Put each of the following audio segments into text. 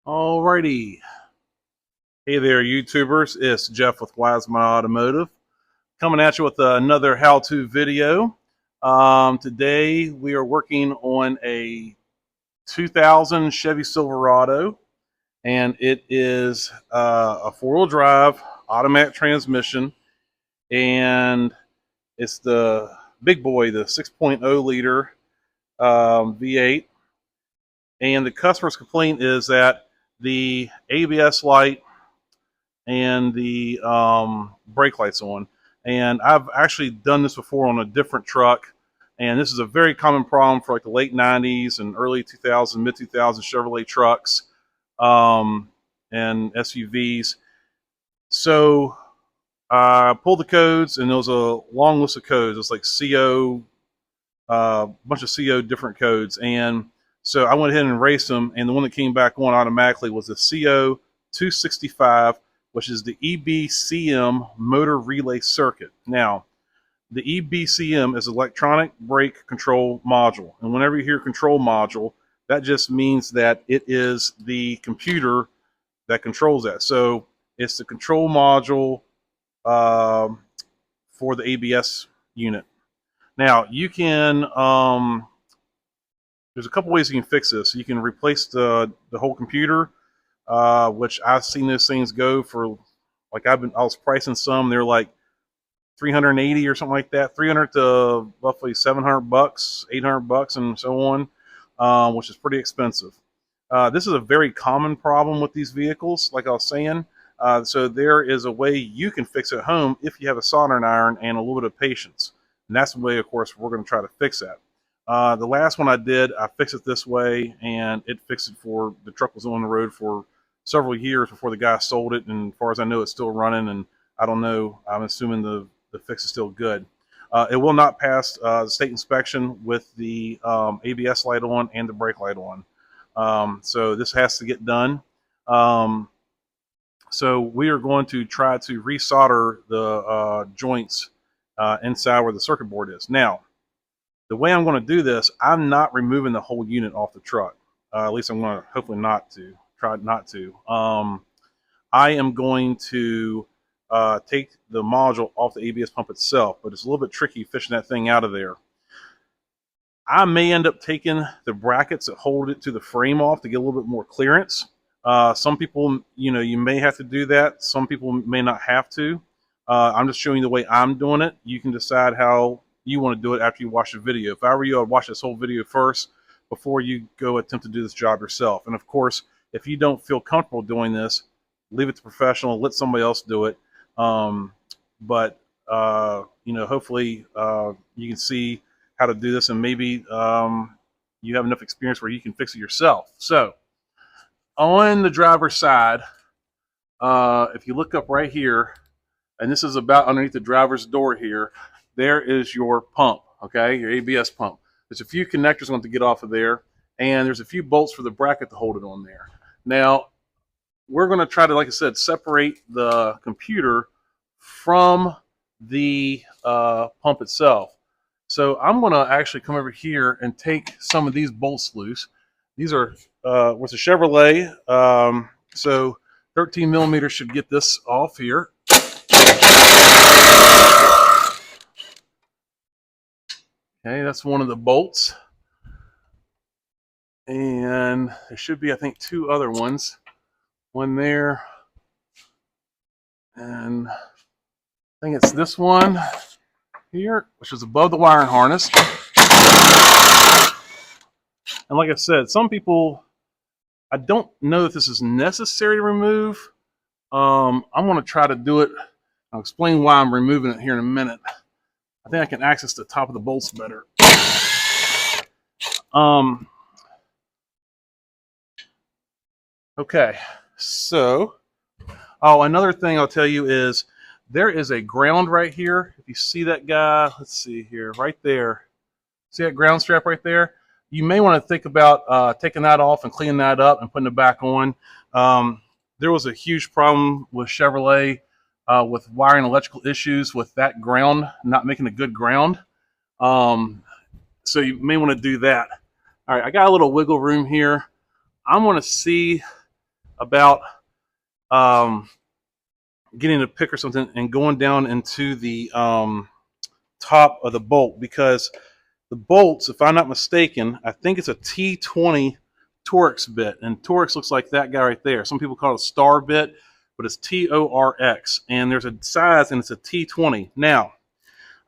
Alrighty. Hey there, YouTubers. It's Jeff with Wiseman Automotive coming at you with another how-to video. Today we are working on a 2000 Chevy Silverado, and it is a four-wheel drive automatic transmission, and it's the big boy, the 6.0 liter V8. And the customer's complaint is that the ABS light and the brake lights on. And I've actually done this before on a different truck, and this is a very common problem for like the late 90s and early 2000s, mid 2000s Chevrolet trucks and SUVs. So I pulled the codes, and there was a long list of codes. It's like CO, bunch of CO different codes. And so I went ahead and erased them, and the one that came back on automatically was the CO 265, which is the EBCM motor relay circuit. Now, the EBCM is electronic brake control module. And whenever you hear control module, that just means that it is the computer that controls that. So it's the control module for the ABS unit. Now, you can, there's a couple ways you can fix this. You can replace the whole computer, which I've seen those things go for, like I was pricing some, they're like 380 or something like that, 300 to roughly 700 bucks, 800 bucks, and so on, which is pretty expensive. This is a very common problem with these vehicles, like I was saying. So there is a way you can fix it at home if you have a soldering iron and a little bit of patience. And that's the way, of course, we're going to try to fix that. The last one I did, I fixed it this way, and it fixed it for, the truck was on the road for several years before the guy sold it, and as far as I know, it's still running, and I don't know, I'm assuming the fix is still good. It will not pass the state inspection with the ABS light on and the brake light on. So this has to get done. So we are going to try to resolder the joints inside where the circuit board is. Now, the way I'm going to do this, I'm not removing the whole unit off the truck. At least I'm going to hopefully not to. Try not to. I am going to take the module off the ABS pump itself, but it's a little bit tricky fishing that thing out of there. I may end up taking the brackets that hold it to the frame off to get a little bit more clearance. Some people, you may have to do that. Some people may not have to. I'm just showing you the way I'm doing it. You can decide how you want to do it after you watch the video. If I were you, I'd watch this whole video first before you go attempt to do this job yourself. And of course, if you don't feel comfortable doing this, leave it to professional, let somebody else do it. But hopefully you can see how to do this, and maybe you have enough experience where you can fix it yourself. So on the driver's side, if you look up right here, and this is about underneath the driver's door here, there is your pump, okay, your ABS pump. There's a few connectors going to get off of there, and there's a few bolts for the bracket to hold it on there. Now, we're going to try to, like I said, separate the computer from the pump itself. So I'm going to actually come over here and take some of these bolts loose. These are with a Chevrolet, so 13 millimeters should get this off here. Okay, that's one of the bolts. And there should be, I think, two other ones. One there. And I think it's this one here, which is above the wiring harness. And like I said, some people, I don't know if this is necessary to remove. I'm going to try to do it. I'll explain why I'm removing it here in a minute. I think I can access the top of the bolts better. Okay, so, another thing I'll tell you is there is a ground right here. If you see that guy, let's see here, right there. See that ground strap right there? You may want to think about taking that off and cleaning that up and putting it back on. There was a huge problem with Chevrolet with wiring electrical issues with that ground not making a good ground. So you may want to do that. All right, I got a little wiggle room here. I'm going to see about getting a pick or something and going down into the top of the bolt, because the bolts, if I'm not mistaken, I think it's a T20 Torx bit, and Torx looks like that guy right there. Some people call it a star bit, but it's TORX, and there's a size, and it's a T20. Now,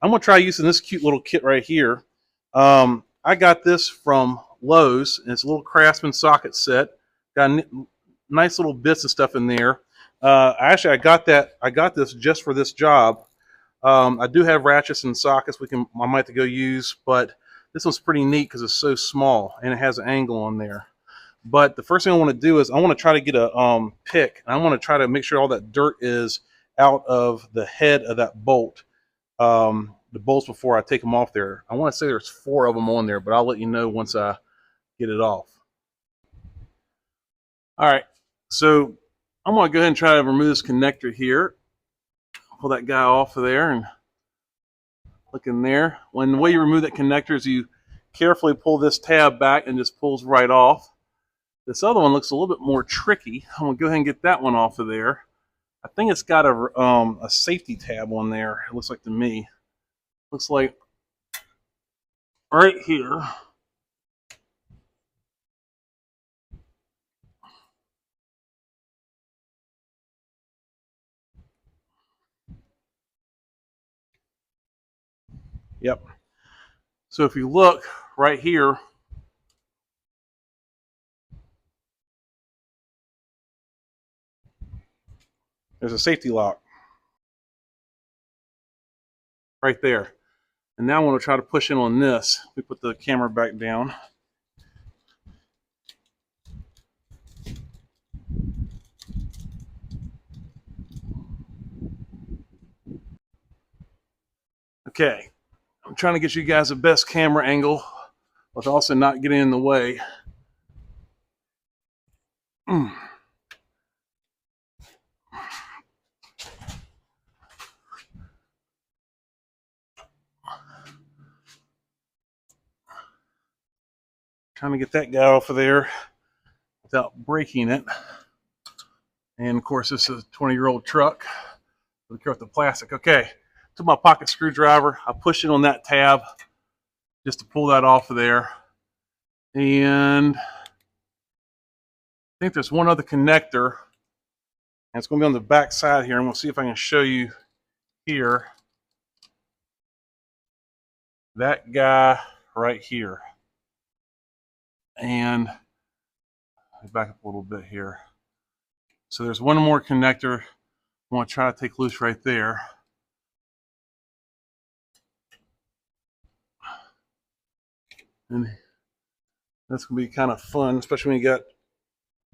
I'm going to try using this cute little kit right here. I got this from Lowe's, and it's a little Craftsman socket set. Got nice little bits and stuff in there. Actually, I got this just for this job. I do have ratchets and sockets I might have to go use, but this one's pretty neat because it's so small and it has an angle on there. But the first thing I want to do is I want to try to get a pick, and I want to try to make sure all that dirt is out of the head of that bolt. The bolts before I take them off there. I want to say there's 4 of them on there, but I'll let you know once I get it off. All right, so I'm going to go ahead and try to remove this connector here. Pull that guy off of there and look in there. When the way you remove that connector is you carefully pull this tab back and just pulls right off. This other one looks a little bit more tricky. I'm going to go ahead and get that one off of there. I think it's got a safety tab on there, it looks like to me. Looks like right here. Yep. So if you look right here, there's a safety lock right there. And now I want to try to push in on this. We put the camera back down. Okay, I'm trying to get you guys the best camera angle with also not getting in the way. Trying to get that guy off of there without breaking it. And of course, this is a 20-year-old truck. Look at the plastic. Okay, took my pocket screwdriver. I pushed it on that tab just to pull that off of there. And I think there's one other connector, and it's going to be on the back side here. And we'll see if I can show you here. That guy right here. And back up a little bit here. So there's one more connector I want to try to take loose right there. And that's going to be kind of fun, especially when you got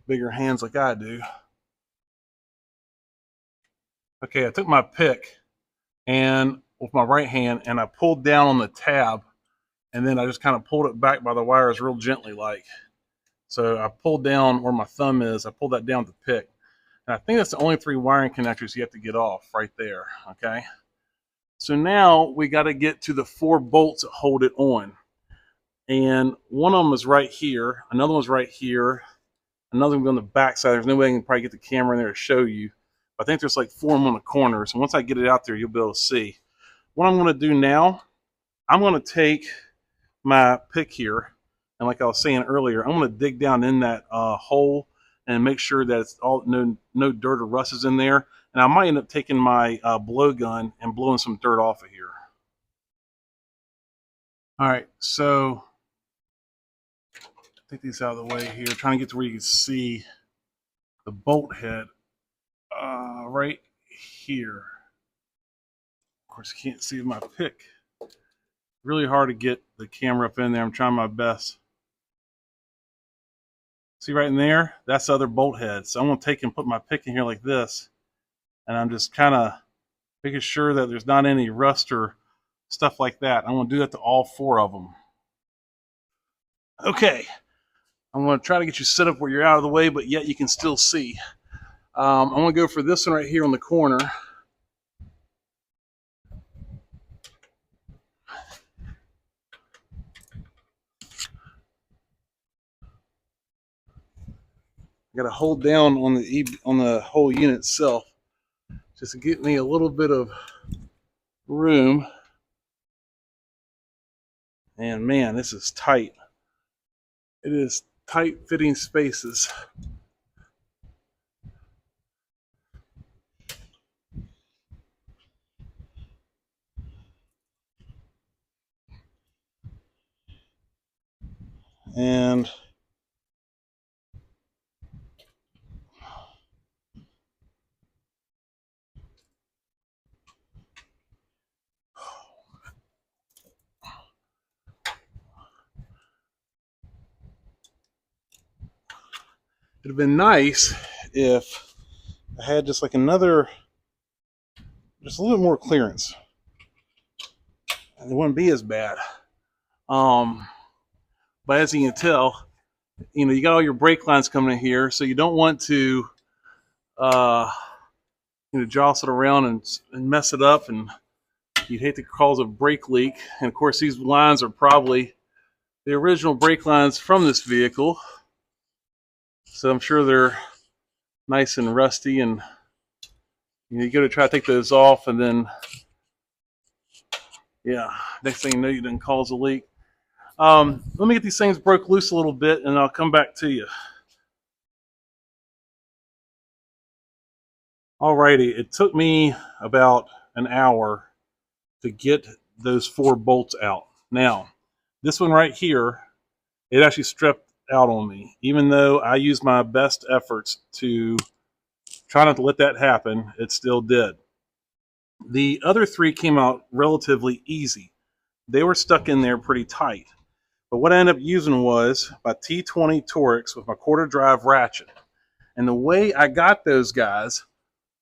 bigger hands like I do. Okay, I took my pick and with my right hand, and I pulled down on the tab, and then I just kind of pulled it back by the wires real gently like. So I pulled down where my thumb is, I pulled that down with the pick. And I think that's the only 3 wiring connectors you have to get off right there, okay? So now we got to get to the 4 bolts that hold it on. And one of them is right here, another one's right here, another one on the back side. There's no way I can probably get the camera in there to show you. I think there's like 4 of them on the corners. And once I get it out there, you'll be able to see. What I'm going to do now, I'm going to take my pick here, and like I was saying earlier, I'm going to dig down in that hole and make sure that it's all no dirt or rust is in there. And I might end up taking my blowgun and blowing some dirt off of here. All right, so take these out of the way here, trying to get to where you can see the bolt head right here. Of course, you can't see my pick. Really hard to get the camera up in there. I'm trying my best. See right in there? That's the other bolt head. So I'm going to take and put my pick in here like this. And I'm just kind of making sure that there's not any rust or stuff like that. I'm going to do that to all 4 of them. Okay. I'm going to try to get you set up where you're out of the way, but yet you can still see. I'm going to go for this one right here on the corner. got to hold down on the whole unit itself just to get me a little bit of room. And man, this is tight. It is tight fitting spaces. And it'd have been nice if I had just like another, just a little more clearance. And it wouldn't be as bad. But as you can tell, you got all your brake lines coming in here, so you don't want to, jostle it around and mess it up, and you'd hate to cause a brake leak. And of course, these lines are probably the original brake lines from this vehicle, so I'm sure they're nice and rusty, and you go to try to take those off, and then yeah, next thing you know, you didn't cause a leak. Let me get these things broke loose a little bit, and I'll come back to you. Alrighty, it took me about an hour to get those 4 bolts out. Now, this one right here, it actually stripped out on me. Even though I used my best efforts to try not to let that happen, it still did. The other 3 came out relatively easy. They were stuck in there pretty tight. But what I ended up using was my T20 Torx with my quarter drive ratchet. And the way I got those guys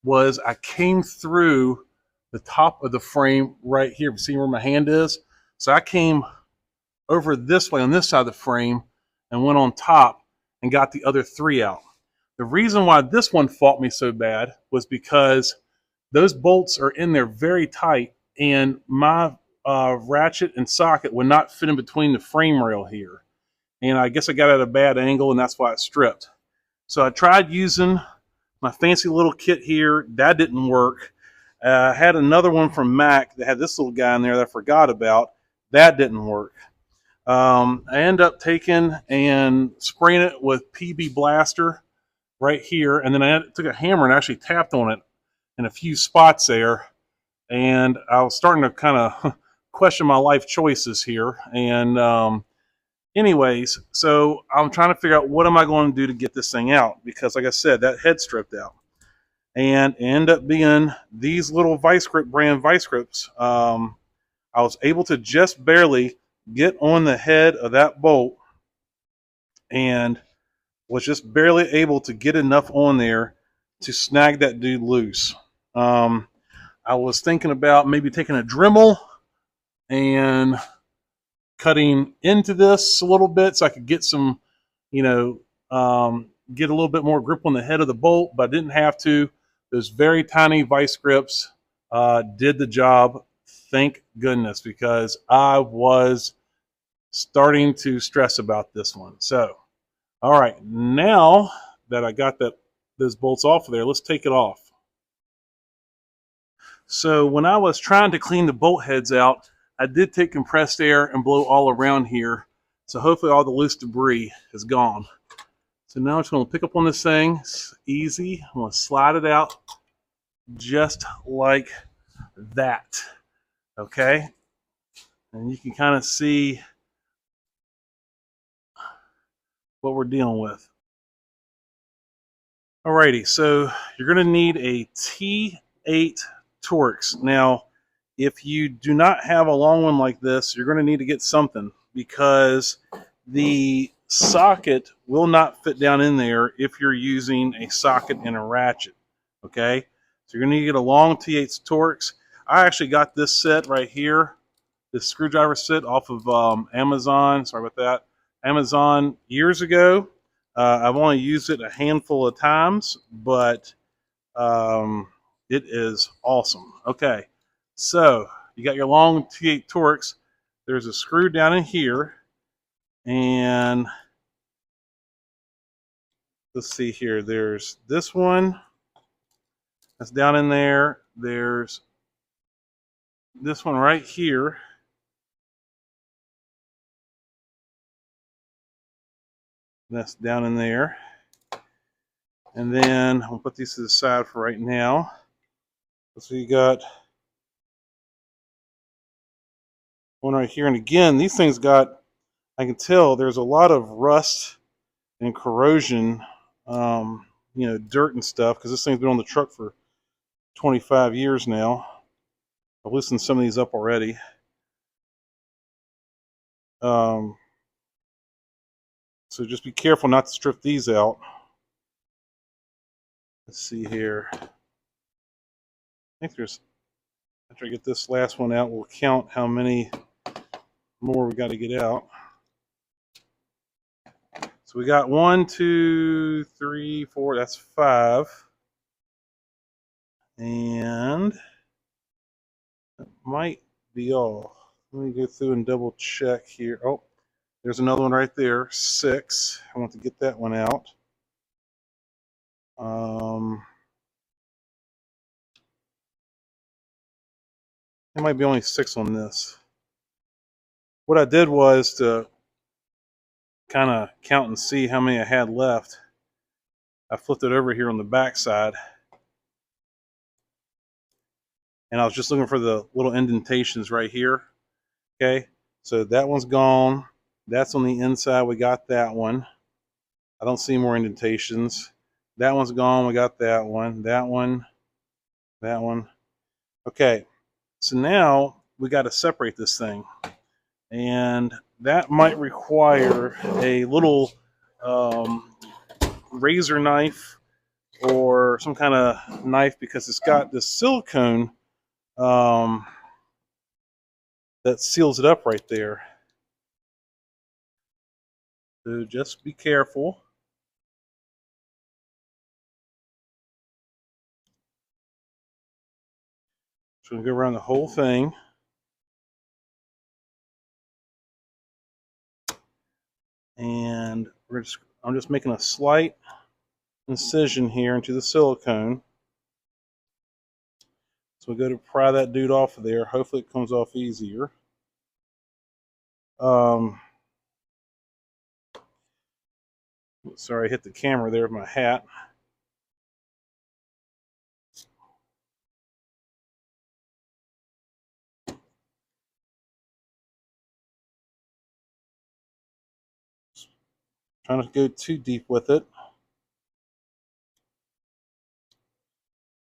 was I came through the top of the frame right here. See where my hand is? So I came over this way on this side of the frame and went on top and got the other 3 out. The reason why this one fought me so bad was because those bolts are in there very tight, and my ratchet and socket would not fit in between the frame rail here. And I guess I got at a bad angle, and that's why it stripped. So I tried using my fancy little kit here. That didn't work. I had another one from Mac that had this little guy in there that I forgot about. That didn't work. I ended up taking and spraying it with PB Blaster right here, and then I took a hammer and actually tapped on it in a few spots there, and I was starting to kind of question my life choices here. And anyways, so I'm trying to figure out what am I going to do to get this thing out, because like I said, that head stripped out, and it ended up being these little vice grip brand vice grips. I was able to just barely get on the head of that bolt, and was just barely able to get enough on there to snag that dude loose. I was thinking about maybe taking a Dremel and cutting into this a little bit so I could get some, get a little bit more grip on the head of the bolt, but I didn't have to. Those very tiny vice grips did the job. Thank goodness, because I was starting to stress about this one. So, all right, now that I got those bolts off of there, let's take it off. So when I was trying to clean the bolt heads out, I did take compressed air and blow all around here. So hopefully all the loose debris is gone. So now I'm just going to pick up on this thing. It's easy. I'm going to slide it out just like that. Okay? And you can kind of see what we're dealing with. Alrighty, so you're going to need a T8 Torx. Now, if you do not have a long one like this, you're going to need to get something, because the socket will not fit down in there if you're using a socket and a ratchet. Okay, so you're going to need to get a long T8 Torx. I actually got this set right here, this screwdriver set off of Amazon. Sorry about that. Amazon years ago. I've only used it a handful of times, but it is awesome. Okay, so you got your long T8 Torx. There's a screw down in here, and let's see here. There's this one that's down in there. There's this one right here. That's down in there. And then I'll put these to the side for right now. So you got one right here. And again, these things got, I can tell there's a lot of rust and corrosion, dirt and stuff, because this thing's been on the truck for 25 years now. I've loosened some of these up already. So just be careful not to strip these out. Let's see here. I think there's, after I get this last one out, we'll count how many more we got to get out. So we got 1, 2, 3, 4, that's 5. And that might be all. Let me go through and double check here. Oh, there's another one right there, 6. I want to get that one out. There might be only 6 on this. What I did was to kind of count and see how many I had left. I flipped it over here on the back side, and I was just looking for the little indentations right here. Okay, so that one's gone. That's on the inside. We got that one. I don't see more indentations. That one's gone. We got that one. That one. That one. Okay, so now we got to separate this thing, and that might require a little razor knife or some kind of knife, because it's got this silicone that seals it up right there. So just be careful. So we're going to go around the whole thing. And I'm just making a slight incision here into the silicone. So we go to pry that dude off of there. Hopefully it comes off easier. Sorry, I hit the camera there with my hat. Trying to go too deep with it.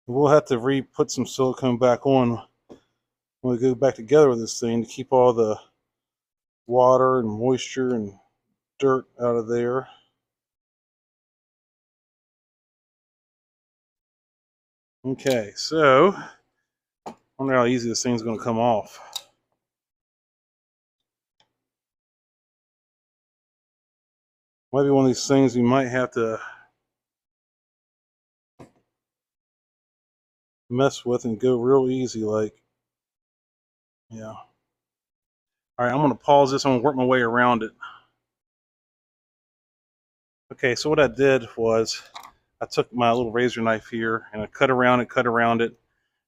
We'll have to re-put some silicone back on when we go back together with this thing to keep all the water and moisture and dirt out of there. Okay, so I wonder how easy this thing's going to come off. Might be one of these things you might have to mess with and go real easy, like, yeah. All right, I'm going to pause this. I'm going to work my way around it. Okay, so what I did was I took my little razor knife here and I cut around it,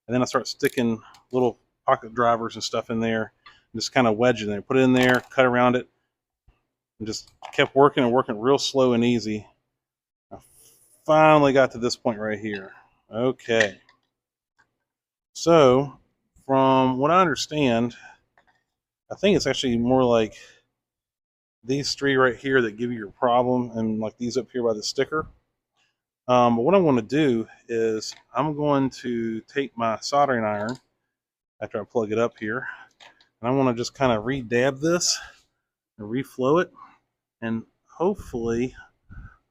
and then I start sticking little pocket drivers and stuff in there and just kind of wedge it in there. Put it in there, cut around it, and just kept working and working real slow and easy. I finally got to this point right here. Okay. So, from what I understand, I think it's actually more like these 3 right here that give you your problem, and like these up here by the sticker. But what I'm going to do is I'm going to take my soldering iron after I plug it up here, and I want to just kind of re-dab this and reflow it, and hopefully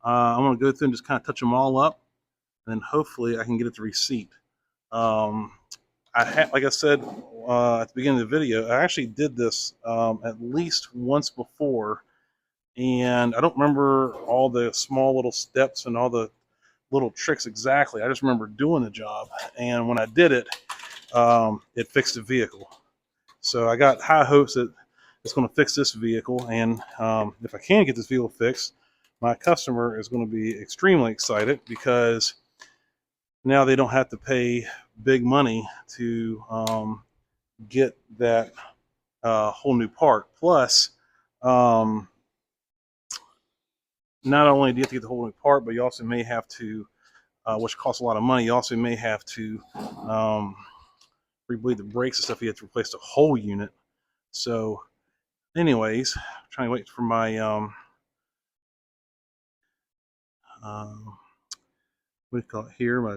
I'm going to go through and just kind of touch them all up, and then hopefully I can get it to reseat. Like I said at the beginning of the video, I actually did this at least once before, and I don't remember all the small little steps and all the little tricks exactly. I just remember doing the job, and when I did it, it fixed the vehicle. So I got high hopes that it's going to fix this vehicle, and if I can get this vehicle fixed, my customer is going to be extremely excited because now they don't have to pay big money to get that whole new part. Plus, um, not only do you have to get the whole new part, but you also may have to, which costs a lot of money, you also may have to rebleed the brakes and stuff. You have to replace the whole unit. So, anyways, I'm trying to wait for my what do you call it here, my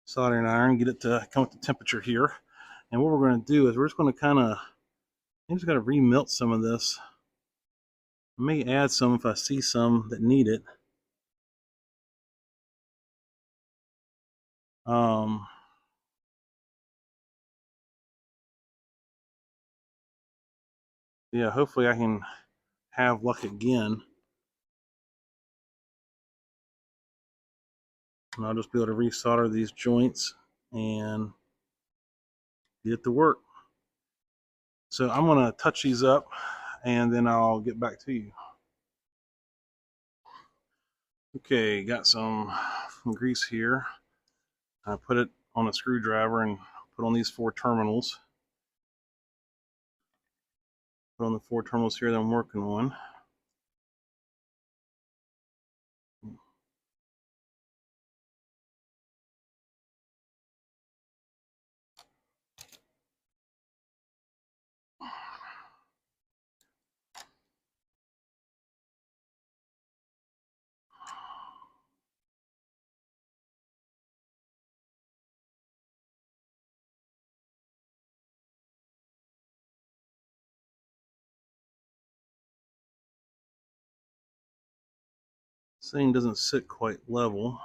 soldering iron, get it to come with the temperature here. And what we're going to do is we're just going to kind of, I'm just going to remelt some of this. I may add some if I see some that need it. Yeah, hopefully I can have luck again. And I'll just be able to resolder these joints and get it to work. So I'm going to touch these up and then I'll get back to you. Okay, got some grease here. I put it on a screwdriver and put on these 4 terminals. Put on the 4 terminals here that I'm working on. This thing doesn't sit quite level.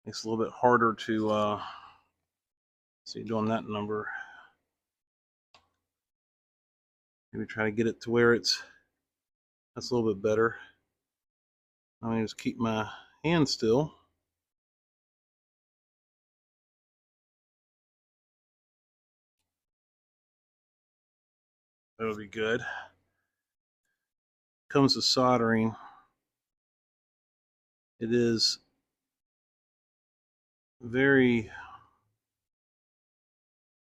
Makes it a little bit harder to see doing that number. Maybe try to get it to where that's a little bit better. I'm going to just keep my hand still. That would be good. Comes to soldering, it is very,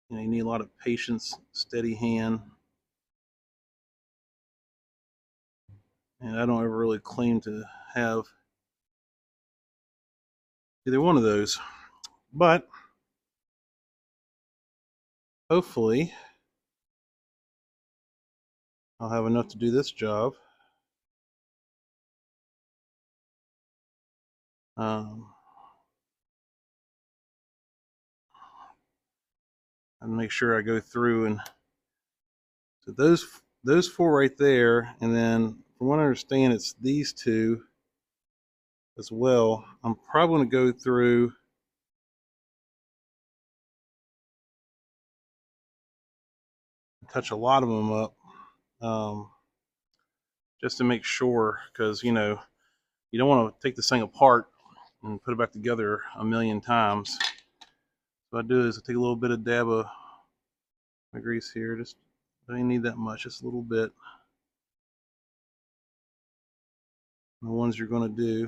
you need a lot of patience, steady hand. And I don't ever really claim to have either one of those. But hopefully I'll have enough to do this job. And make sure I go through and so those 4 right there, and then from what I understand it's these 2 as well. I'm probably going to go through and touch a lot of them up just to make sure, because you don't want to take this thing apart and put it back together a million times. What I do is I take a little bit of dab of my grease here. Just don't need that much, just a little bit. The ones you're going to do.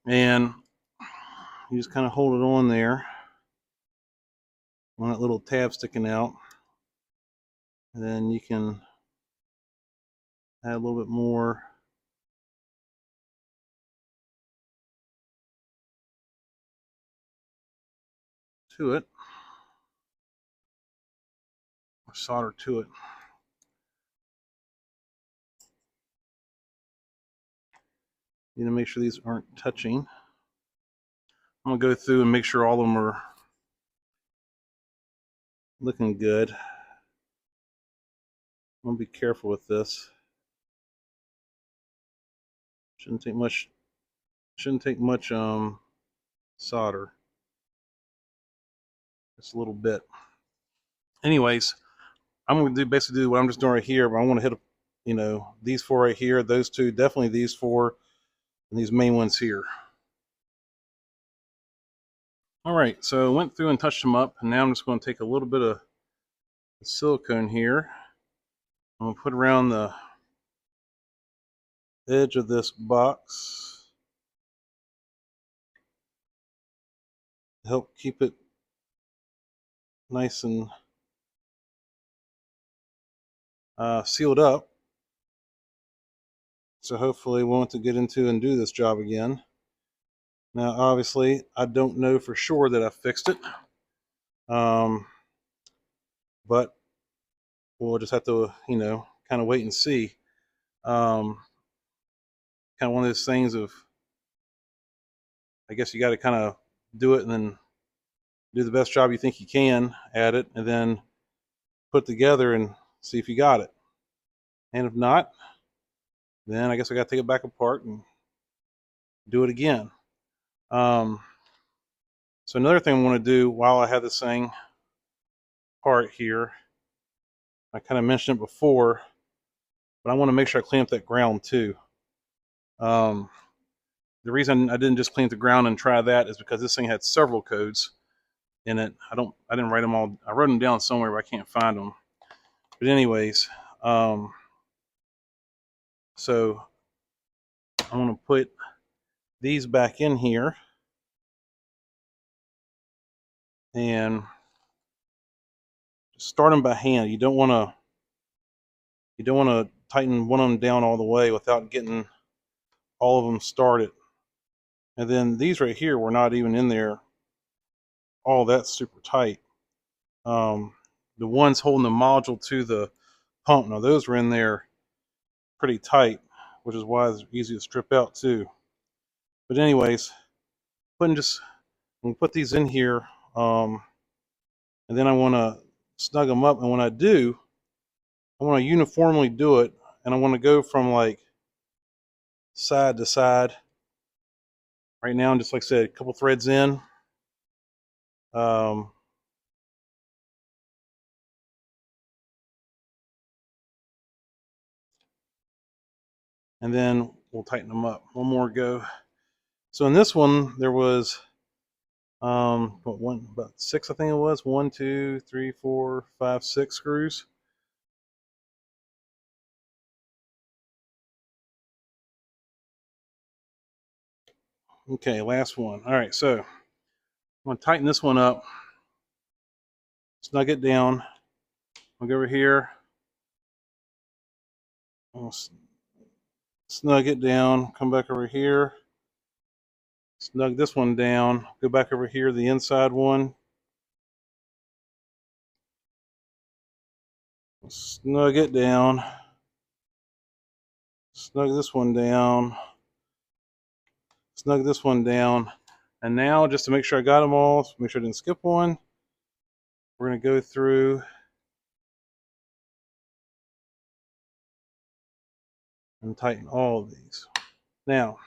And you just kind of hold it on there on that little tab sticking out. And then you can add a little bit more to it, or solder to it. You need to make sure these aren't touching. I'm going to go through and make sure all of them are looking good. I'm going to be careful with this. Shouldn't take much solder. Just a little bit. Anyways, I'm going to basically do what I'm just doing right here, but I want to hit, these 4 right here, those 2, definitely these 4, and these main ones here. All right, so I went through and touched them up, and now I'm just going to take a little bit of the silicone here. I'm going to put around the edge of this box to help keep it nice and sealed up. So hopefully we won't have to get into and do this job again. Now obviously I don't know for sure that I fixed it, but we'll just have to, you know, kind of wait and see. Kind of one of those things of, I guess you got to kind of do it and then do the best job you think you can at it, and then put together and see if you got it. And if not, then I guess I got to take it back apart and do it again. So another thing I want to do while I have this thing apart here, I kind of mentioned it before, but I want to make sure I clean up that ground too. The reason I didn't just clean up the ground and try that is because this thing had several codes in it. I didn't write them all. I wrote them down somewhere, but I can't find them. But anyways, so I'm going to put these back in here and start them by hand. You don't want to tighten one of them down all the way without getting all of them started. And then these right here were not even in there all that super tight. The ones holding the module to the pump, now those were in there pretty tight, which is why it's easy to strip out too. But anyways, I'm going to put these in here, and then I want to snug them up. And when I do, I want to uniformly do it, and I want to go from like side to side. Right now, just like I said, a couple threads in. And then we'll tighten them up. One more go. So in this one, there was about 6, I think it was. 1, 2, 3, 4, 5, 6 screws. Okay, last one. All right, so I'm going to tighten this one up, snug it down. I'll go over here, I'll snug it down, come back over here, snug this one down, go back over here, the inside one, snug it down, snug this one down, snug this one down. And now, just to make sure I got them all, make sure I didn't skip one, we're going to go through and tighten all of these. Now,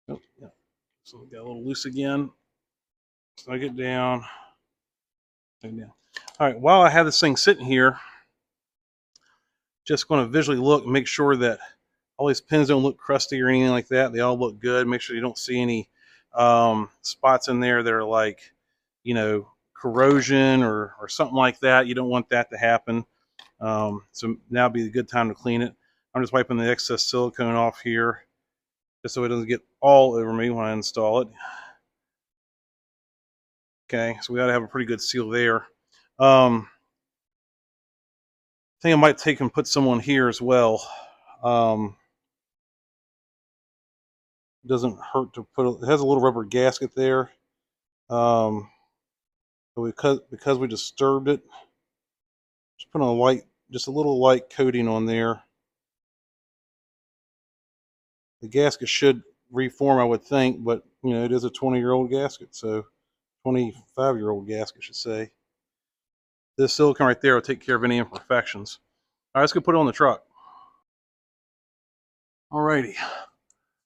oh, yeah, so we got a little loose again. Snug it down. Snug it down. All right, while I have this thing sitting here, just going to visually look and make sure that all these pins don't look crusty or anything like that. They all look good. Make sure you don't see any spots in there that are like, you know, corrosion or something like that. You don't want that to happen. So now would be a good time to clean it. I'm just wiping the excess silicone off here just so it doesn't get all over me when I install it. Okay, so we ought to have a pretty good seal there. I think I might take and put someone here as well. It doesn't hurt to put it has a little rubber gasket there. But because we disturbed it, just put just a little light coating on there. The gasket should reform, I would think, but you know, it is a 20-year-old gasket, so 25-year-old gasket, I should say. This silicone right there will take care of any imperfections. All right, let's go put it on the truck. Alrighty,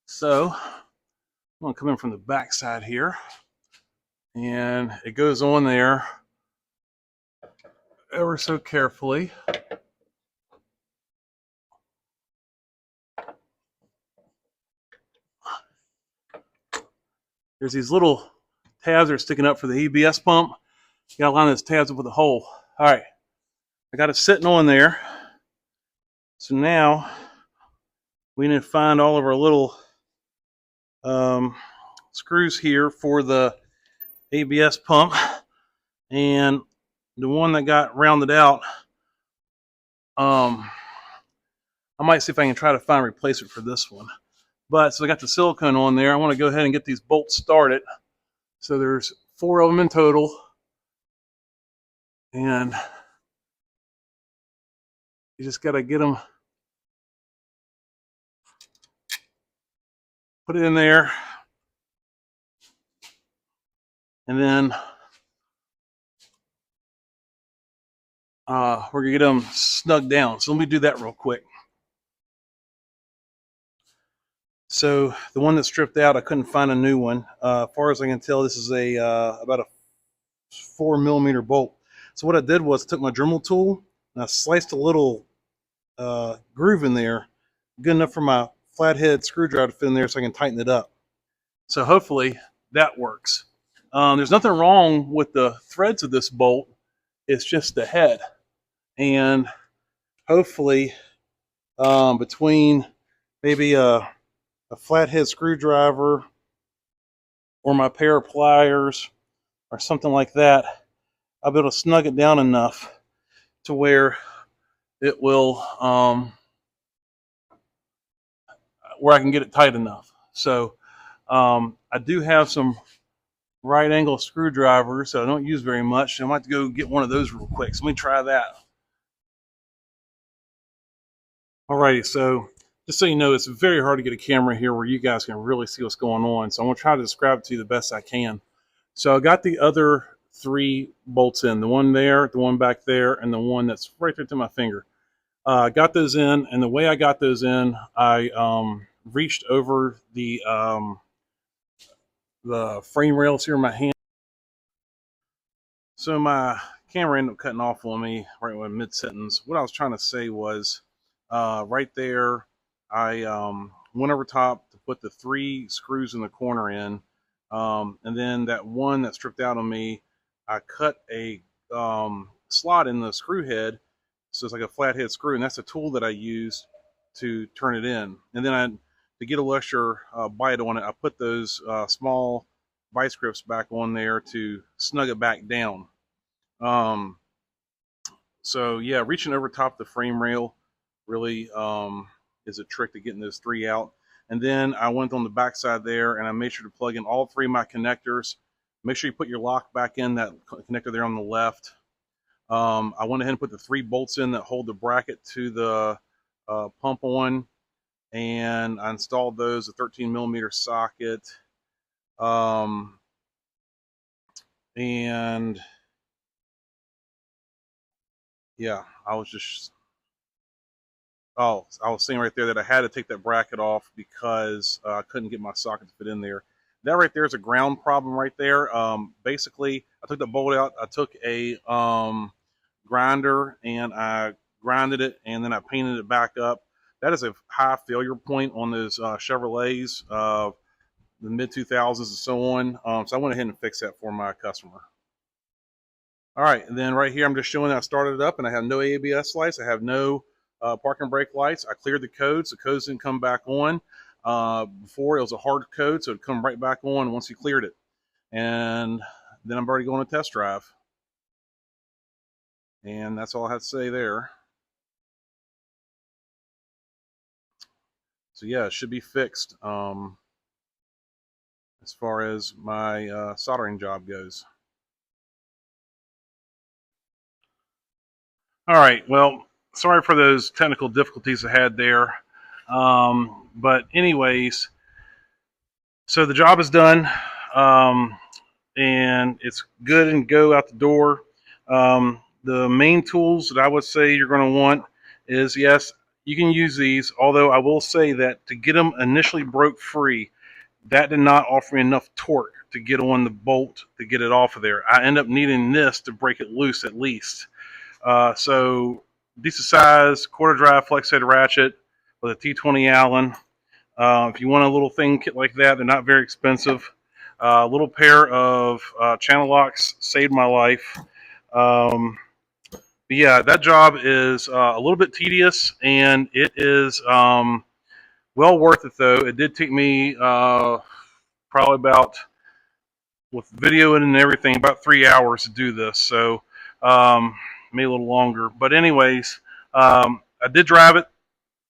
so I'm gonna come in from the back side here, and it goes on there ever so carefully. There's these little tabs that are sticking up for the ABS pump. Gotta line those tabs up with a hole. All right, I got it sitting on there. So now we need to find all of our little screws here for the ABS pump, and the one that got rounded out, I might see if I can try to find a replacement for this one. But so I got the silicone on there. I want to go ahead and get these bolts started. So there's 4 of them in total, and you just got to get them, put it in there, and then we're gonna get them snug down. So let me do that real quick. So the one that stripped out, I couldn't find a new one. As far as I can tell, this is a about a 4mm bolt. So what I did was I took my Dremel tool and I sliced a little groove in there, good enough for my flathead screwdriver to fit in there so I can tighten it up. So hopefully that works. There's nothing wrong with the threads of this bolt. It's just the head. And hopefully between maybe a flathead screwdriver or my pair of pliers or something like that, I'll be able to snug it down enough to where it will, where I can get it tight enough. So I do have some right angle screwdrivers that I don't use very much. I might have to go get one of those real quick. So let me try that. Alrighty, so just so you know, it's very hard to get a camera here where you guys can really see what's going on. So I'm going to try to describe it to you the best I can. So I got the other 3 bolts in, the one there, the one back there, and the one that's right there to my finger. I got those in, and the way I got those in, I reached over the frame rails here in my hand. So my camera ended up cutting off on me right when mid-sentence. What I was trying to say was, right there, I went over top to put the 3 screws in the corner in, and then that one that stripped out on me, I cut a slot in the screw head, so it's like a flathead screw, and that's the tool that I used to turn it in. And then to get a little extra bite on it, I put those small vice grips back on there to snug it back down. So yeah, reaching over top the frame rail really is a trick to getting those 3 out. And then I went on the back side there and I made sure to plug in all 3 of my connectors. Make sure you put your lock back in that connector there on the left. I went ahead and put the 3 bolts in that hold the bracket to the pump on, and I installed those, a 13mm socket, and yeah, I was saying right there that I had to take that bracket off because I couldn't get my socket to fit in there. That right there is a ground problem right there. Basically, I took the bolt out, I took a grinder and I grinded it, and then I painted it back up. That is a high failure point on those Chevrolets, the mid-2000s and so on. So I went ahead and fixed that for my customer. All right, and then right here I'm just showing that I started it up and I have no ABS lights. I have no parking brake lights. I cleared the codes. The codes didn't come back on. Before it was a hard code, so it'd come right back on once you cleared it. And then I'm already going to test drive. And that's all I have to say there. So yeah, it should be fixed as far as my soldering job goes. All right, well, sorry for those technical difficulties I had there. But anyways, so the job is done, and it's good and go out the door. The main tools that I would say you're going to want is, yes, you can use these, although I will say that to get them initially broke free, that did not offer me enough torque to get on the bolt to get it off of there. I end up needing this to break it loose at least. So decent size quarter drive flex head ratchet with a T20 Allen. If you want a little thing kit like that, they're not very expensive. A little pair of channel locks saved my life. But yeah, that job is a little bit tedious, and it is well worth it though. It did take me probably about, with videoing and everything, about 3 hours to do this. So maybe a little longer. But anyways, I did drive it.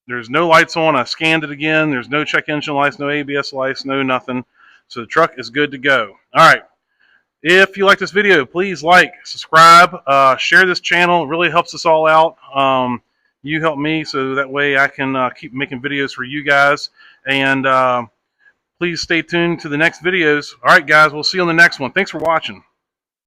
There's no lights on. I scanned it again. There's no check engine lights, no ABS lights, no nothing. So the truck is good to go. All right. If you like this video, please like, subscribe, share this channel. It really helps us all out. You help me, so that way I can keep making videos for you guys. And please stay tuned to the next videos. All right, guys, we'll see you on the next one. Thanks for watching.